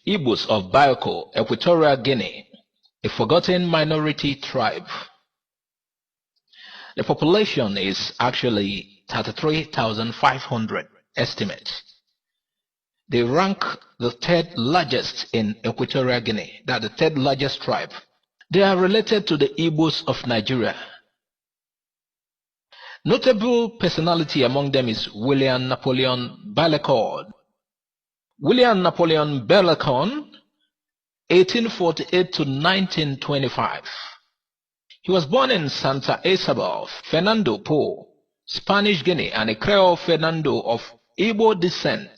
Igbos of Bioko, Equatorial Guinea, a forgotten minority tribe. The population is actually 33,500 estimate. They rank the third largest in Equatorial Guinea, that's the third largest tribe. They are related to the Igbos of Nigeria. Notable personality among them is William Napoleon Barleycorn. William Napoleon Barleycorn, 1848 to 1925. He was born in Santa Isabel, Fernando Po, Spanish Guinea, and a Creole Fernando of Igbo descent.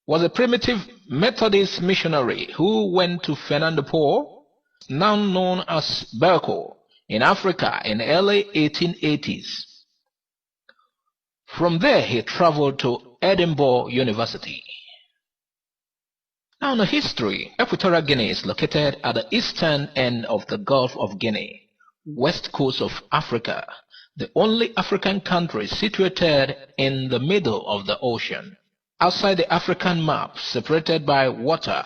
Was a primitive Methodist missionary who went to Fernando Po, now known as Bioko, in Africa in the early 1880s. From there he traveled to Edinburgh University. Now, in the history, Equatorial Guinea is located at the eastern end of the Gulf of Guinea, west coast of Africa, the only African country situated in the middle of the ocean. Outside the African map, separated by water,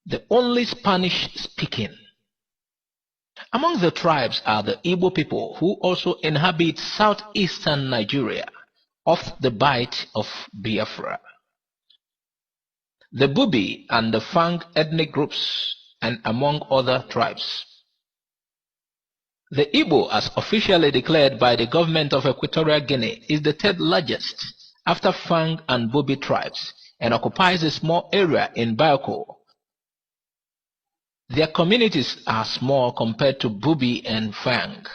the only Spanish-speaking. Among the tribes are the Igbo people, who also inhabit southeastern Nigeria, off the Bight of Biafra. The Bubi and the Fang ethnic groups, and among other tribes. The Igbo, as officially declared by the government of Equatorial Guinea, is the third largest after Fang and Bubi tribes and occupies a small area in Bioko. Their communities are small compared to Bubi and Fang.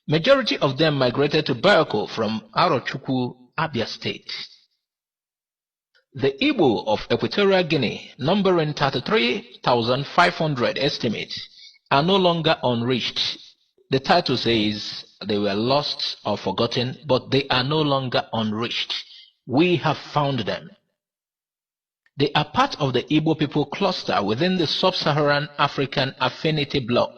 Majority of them migrated to Bioko from Arochukwu, Abia State. The Igbo of Equatorial Guinea, numbering 33,500 estimates, are no longer unreached. The title says they were lost or forgotten, but they are no longer unreached. We have found them. They are part of the Igbo people cluster within the Sub-Saharan African Affinity Bloc.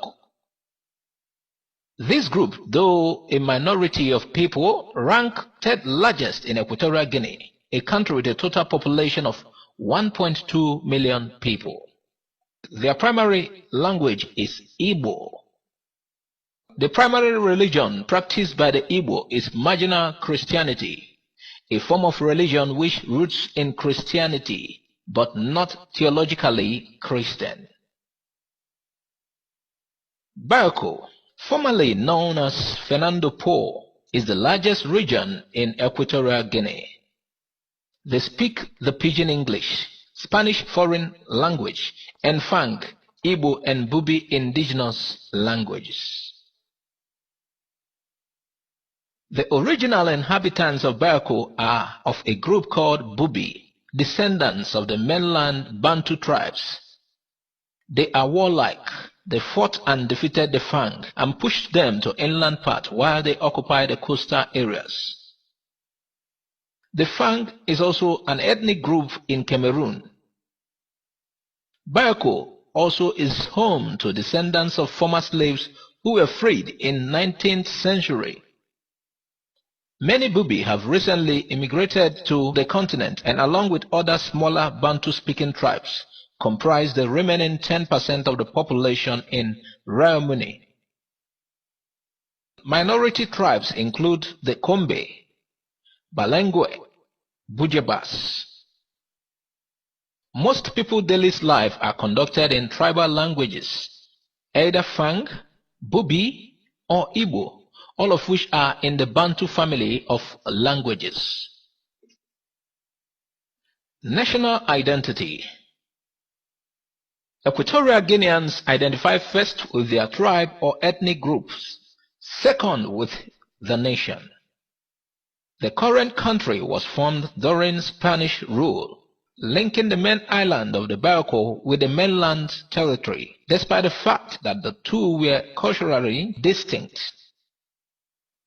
This group, though a minority of people, rank third largest in Equatorial Guinea, a country with a total population of 1.2 million people. Their primary language is Igbo. The primary religion practiced by the Igbo is marginal Christianity, a form of religion which roots in Christianity, but not theologically Christian. Bioko, formerly known as Fernando Po, is the largest region in Equatorial Guinea. They speak the Pidgin English, Spanish foreign language, and Fang, Igbo and Bubi indigenous languages. The original inhabitants of Bioko are of a group called Bubi, descendants of the mainland Bantu tribes. They are warlike. They fought and defeated the Fang and pushed them to inland part while they occupied the coastal areas. The Fang is also an ethnic group in Cameroon. Bioko also is home to descendants of former slaves who were freed in 19th century. Many Bubi have recently immigrated to the continent and along with other smaller Bantu-speaking tribes comprise the remaining 10% of the population in Rio Muni. Minority tribes include the Kombe, Balengwe, Bujebas. Most people's daily life are conducted in tribal languages, either Fang, Bubi, or Igbo, all of which are in the Bantu family of languages. National identity. Equatorial Guineans identify first with their tribe or ethnic groups, second with the nation. The current country was formed during Spanish rule, linking the main island of the Bioko with the mainland territory, despite the fact that the two were culturally distinct.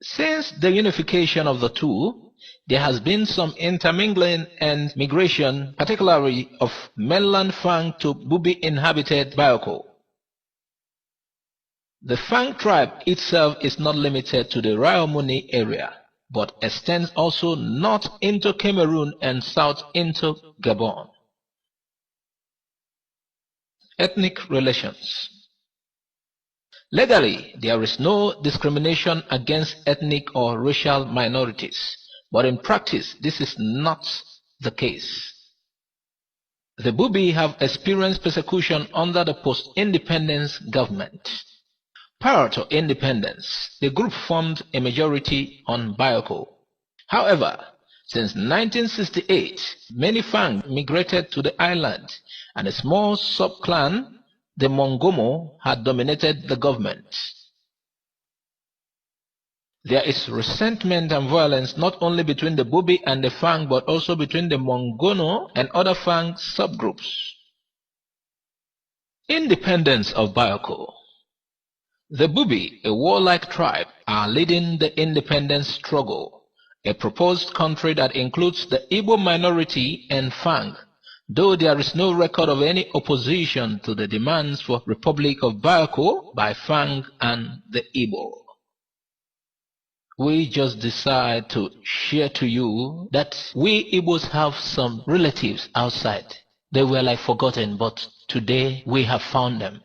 Since the unification of the two, there has been some intermingling and migration, particularly of mainland Fang to Bubi-inhabited Bioko. The Fang tribe itself is not limited to the Rio Muni area, but extends also north into Cameroon and south into Gabon. Ethnic relations. Legally, there is no discrimination against ethnic or racial minorities, but in practice, this is not the case. The Bubi have experienced persecution under the post-independence government. Prior to independence, the group formed a majority on Bioko. However, since 1968, many Fang migrated to the island, and a small sub-clan, the Mongomo, had dominated the government. There is resentment and violence not only between the Bubi and the Fang, but also between the Mongono and other Fang subgroups. Independence of Bioko. The Bubi, a warlike tribe, are leading the independence struggle, a proposed country that includes the Igbo minority and Fang, though there is no record of any opposition to the demands for Republic of Bioko by Fang and the Igbo. We just decide to share to you that we Igbos have some relatives outside. They were like forgotten, but today we have found them.